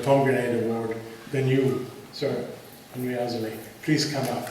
Pomegranate Award, then you, sir, André Azoulay. Please come up.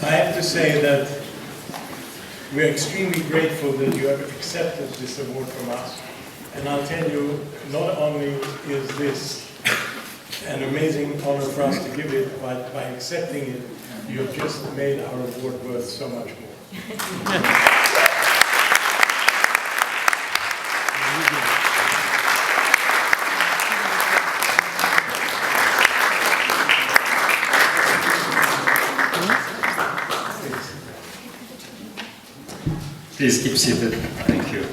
I have to say that we're extremely grateful that you have accepted this award from us. And I'll tell you, not only is this an amazing honor for us to give it, but by accepting it, you have just made our award worth so much more. Please keep seated. Thank you.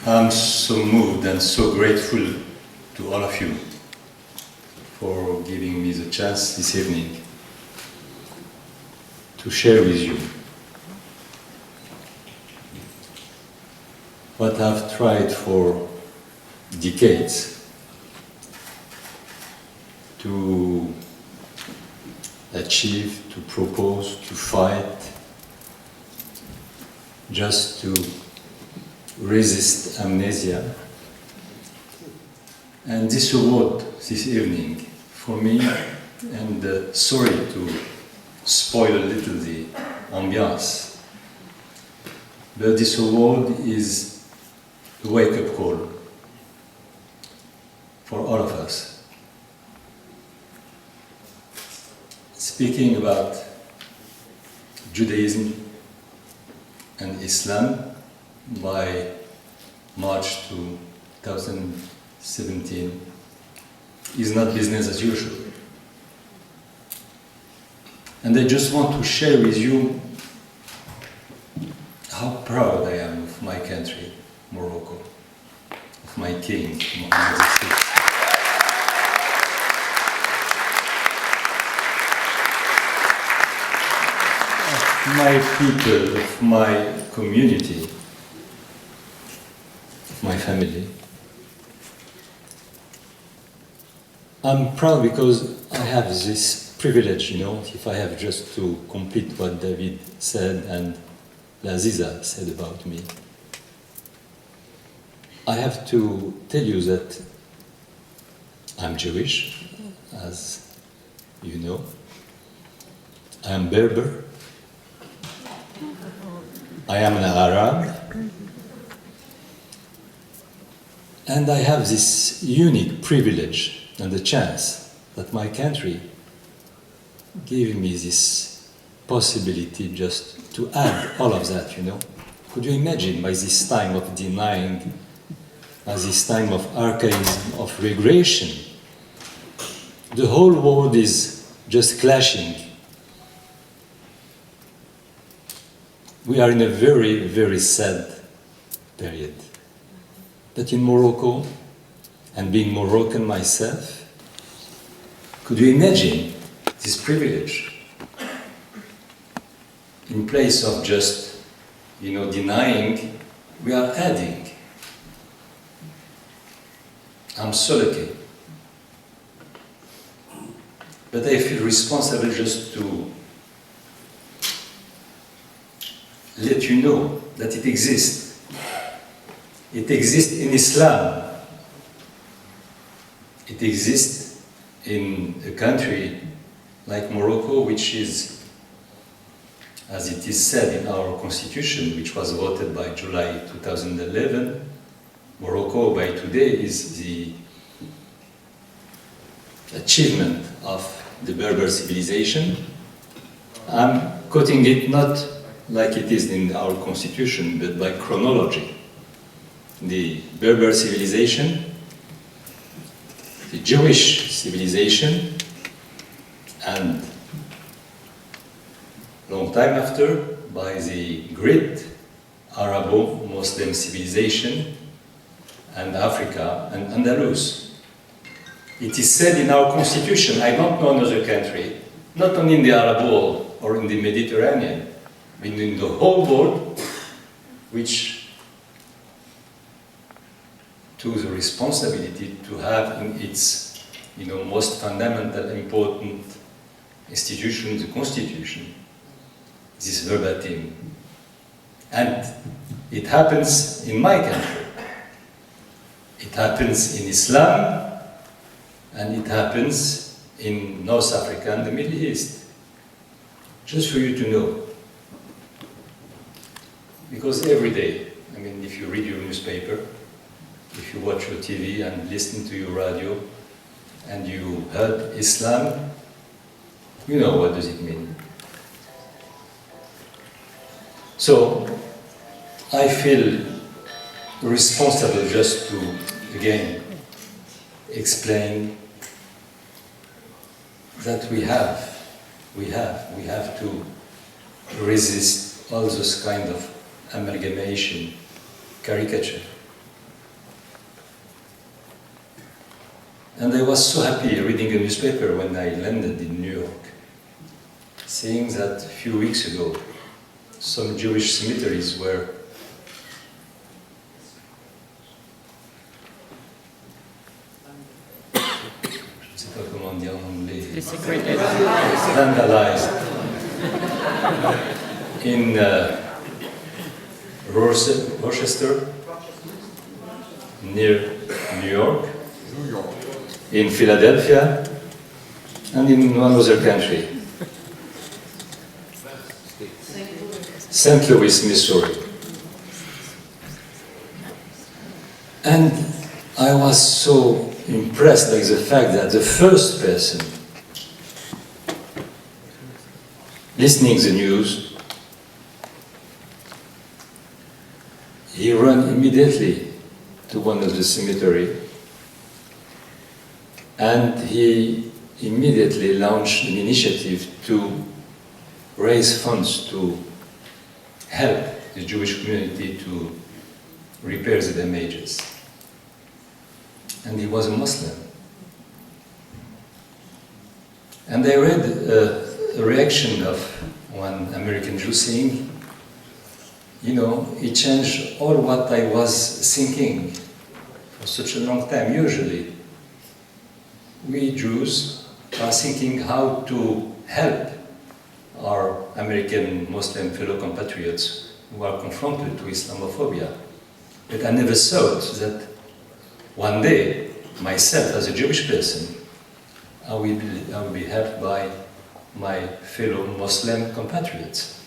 I'm so moved and so grateful to all of you for giving me the chance this evening to share with you what I've tried for decades to achieve, to propose, to fight, just to resist amnesia. And this award this evening, for me, and sorry to spoil a little the ambiance, but this award is a wake-up call for all of us. Speaking about Judaism and Islam by March 2017 is not business as usual. And I just want to share with you how proud I am of my country, Morocco, of my king, Mohammed VI. My people, of my community, of my family. I'm proud because I have this privilege, you know, if I have just to complete what David said and Laziza said about me. I have to tell you that I'm Jewish, as you know. I'm Berber. I am an Arab, and I have this unique privilege and the chance that my country gave me this possibility just to add all of that, you know. Could you imagine by this time of denying, by this time of archaism, of regression, the whole world is just clashing. We are in a very, very sad period. But in Morocco, and being Moroccan myself, could you imagine this privilege? In place of just, you know, denying, we are adding. I'm so lucky. But I feel responsible just to let you know that it exists. It exists in Islam. It exists in a country like Morocco, which is, as it is said in our constitution, which was voted by July 2011, Morocco by today is the achievement of the Berber civilization. I'm quoting it not like it is in our constitution, but by chronology. The Berber civilization, the Jewish civilization, and long time after, by the great Arabo-Muslim civilization and Africa and Andalus. It is said in our constitution, I don't know another country, not only in the Arab world or in the Mediterranean, but in the whole world, which took the responsibility to have in its most fundamental, important institution, the constitution, this verbatim. And it happens in my country. It happens in Islam, and it happens in North Africa and the Middle East. Just for you to know. Because every day, I mean, if you read your newspaper, if you watch your TV and listen to your radio, and you heard Islam, you know what does it mean. So, I feel responsible just to, again, explain that we have to resist all those kind of amalgamation, caricature. And I was so happy reading a newspaper when I landed in New York, seeing that a few weeks ago, some Jewish cemeteries were vandalized in Rochester, near New York, in Philadelphia, and in one other country, St. Louis, Missouri. And I was so impressed by the fact that the first person listening to the news, he ran immediately to one of the cemetery, and he immediately launched an initiative to raise funds to help the Jewish community to repair the damages. And he was a Muslim. And I read a reaction of one American Jew saying, it changed all what I was thinking for such a long time. Usually, we Jews are thinking how to help our American Muslim fellow compatriots who are confronted to Islamophobia. But I never thought that one day, myself as a Jewish person, I will be helped by my fellow Muslim compatriots.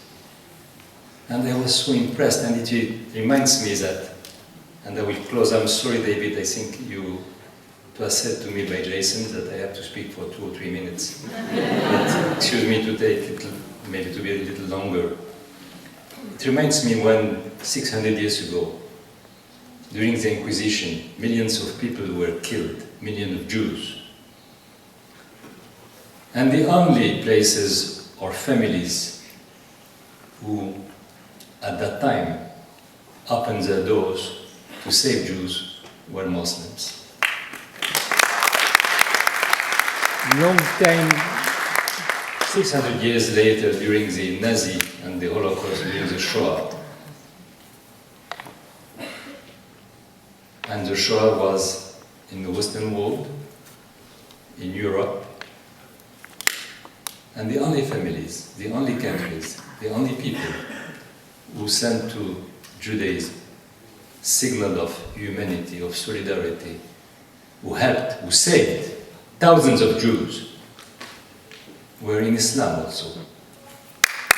And I was so impressed, and it reminds me that, and I will close, I'm sorry David, I think it was said to me by Jason that I have to speak for 2 or 3 minutes. But excuse me to take maybe to be a little longer. It reminds me when 600 years ago, during the Inquisition, millions of people were killed, millions of Jews. And the only places or families who, at that time, opened their doors to save Jews were Muslims. Long time. 600 years later, during the Nazi and the Holocaust, during the Shoah, and the Shoah was in the Western world, in Europe, and the only families, the only countries, the only people who sent to Judaism signal of humanity, of solidarity, who helped, who saved thousands of Jews, were in Islam also.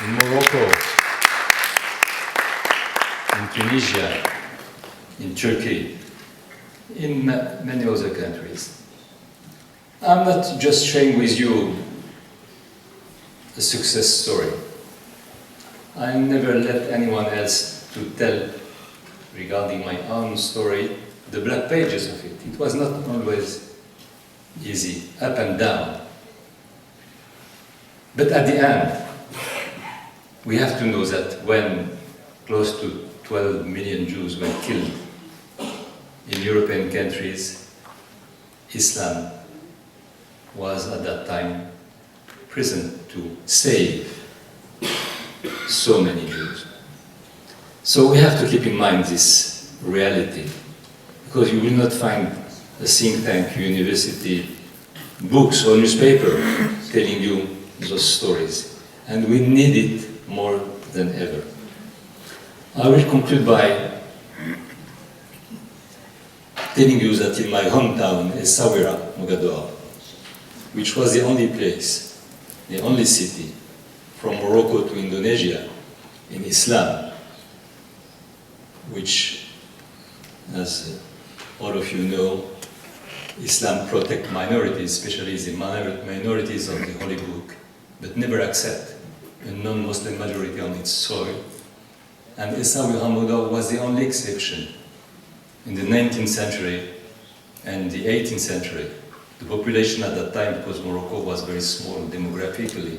In Morocco, in Tunisia, in Turkey, in many other countries. I'm not just sharing with you a success story. I never let anyone else to tell regarding my own story the black pages of it. It was not always easy, up and down. But at the end, we have to know that when close to 12 million Jews were killed in European countries, Islam was at that time present to save so many Jews. So we have to keep in mind this reality, because you will not find a think tank, university, books or newspaper telling you those stories, and we need it more than ever. I will conclude by telling you that in my hometown, Essaouira-Mogador, which was the only place, the only city from Morocco to Indonesia in Islam, which, as all of you know, Islam protects minorities, especially the minorities of the Holy Book, but never accept a non-Muslim majority on its soil. And Essaouira-Mogador was the only exception. In the 19th century and the 18th century, the population at that time, because Morocco was very small demographically,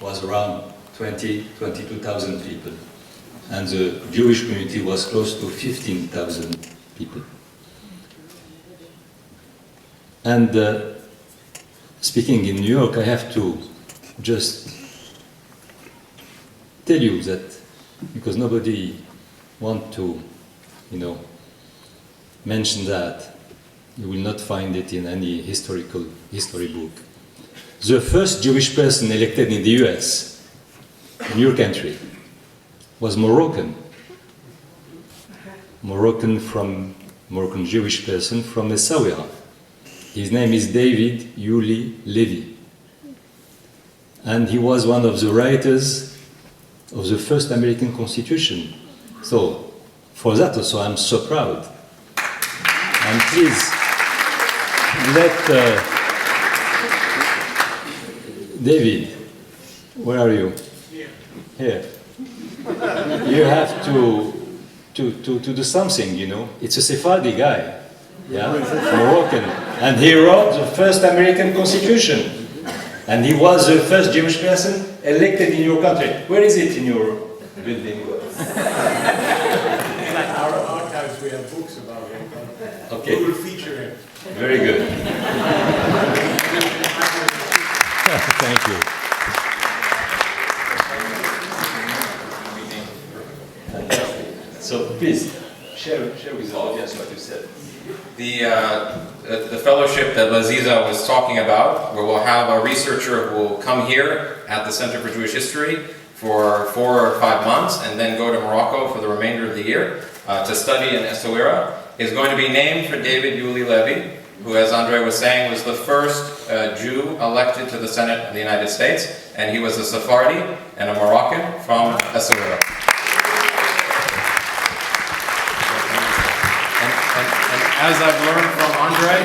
was around 22,000 people. And the Jewish community was close to 15,000 people. And speaking in New York, I have to just tell you that, because nobody wants to, mention that, you will not find it in any history book. The first Jewish person elected in the US, in your country, was Moroccan. Moroccan Jewish person from Essaouira. His name is David Yuli Levy. And he was one of the writers of the first American Constitution. So, for that also I'm so proud. And please, let David, where are you? Here. You have to do something, It's a Sephardi guy, yeah, Moroccan. And he wrote the first American Constitution. And he was the first Jewish person elected in your country. Where is it in your building? In our archives, we have books about him. Okay. We will feature him. Very good. Thank you. So please, share with the audience what you said. The fellowship that Laziza was talking about, where we'll have a researcher who will come here at the Center for Jewish History for 4 or 5 months and then go to Morocco for the remainder of the year to study in Essaouira, is going to be named for David Yuli Levy, who, as André was saying, was the first Jew elected to the Senate of the United States, and he was a Sephardi and a Moroccan from Essaouira. And as I've learned from André,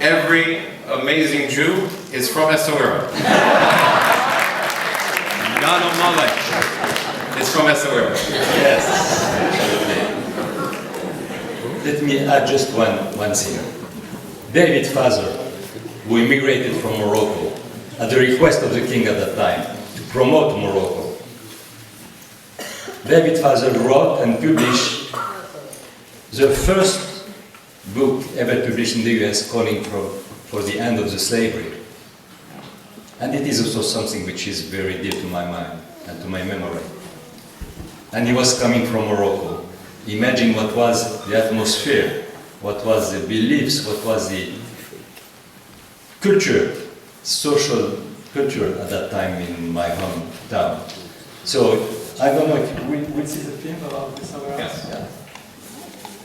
every amazing Jew is from Essaouira. God Amalek is from Essaouira. Yes. Let me add just one thing. David's father, who immigrated from Morocco at the request of the king at that time to promote Morocco, David's father wrote and published the first book ever published in the US calling for the end of the slavery. And it is also something which is very dear to my mind and to my memory. And he was coming from Morocco. Imagine what was the atmosphere, what was the beliefs, what was the culture, social culture at that time in my hometown. So, I don't know if we'll see the film about this. Yes. Yeah.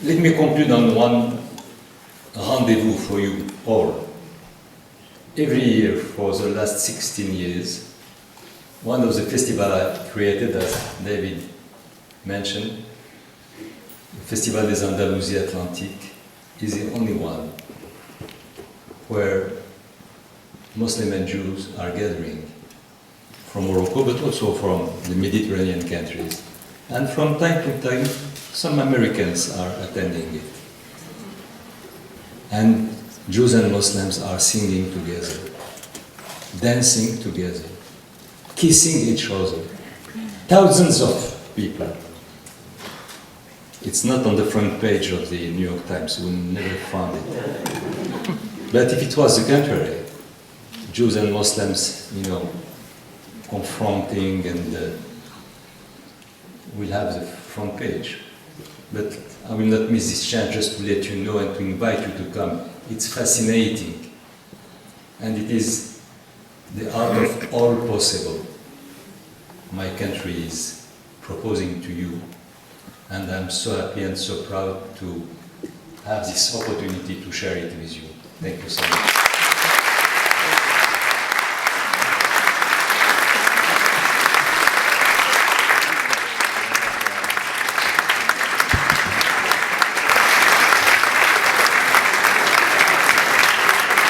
Let me conclude on one rendezvous for you all. Every year for the last 16 years, one of the festivals I created, as David mentioned, the Festival des Andalousies Atlantiques, is the only one where Muslims and Jews are gathering from Morocco, but also from the Mediterranean countries. And from time to time, some Americans are attending it. And Jews and Muslims are singing together, dancing together, kissing each other. Thousands of people. It's not on the front page of the New York Times, we never found it. But if it was the contrary, Jews and Muslims, confronting, and we'll have the front page. But I will not miss this chance just to let you know and to invite you to come. It's fascinating. And it is the art of all possible. My country is proposing to you. And I'm so happy and so proud to have this opportunity to share it with you. Thank you so much.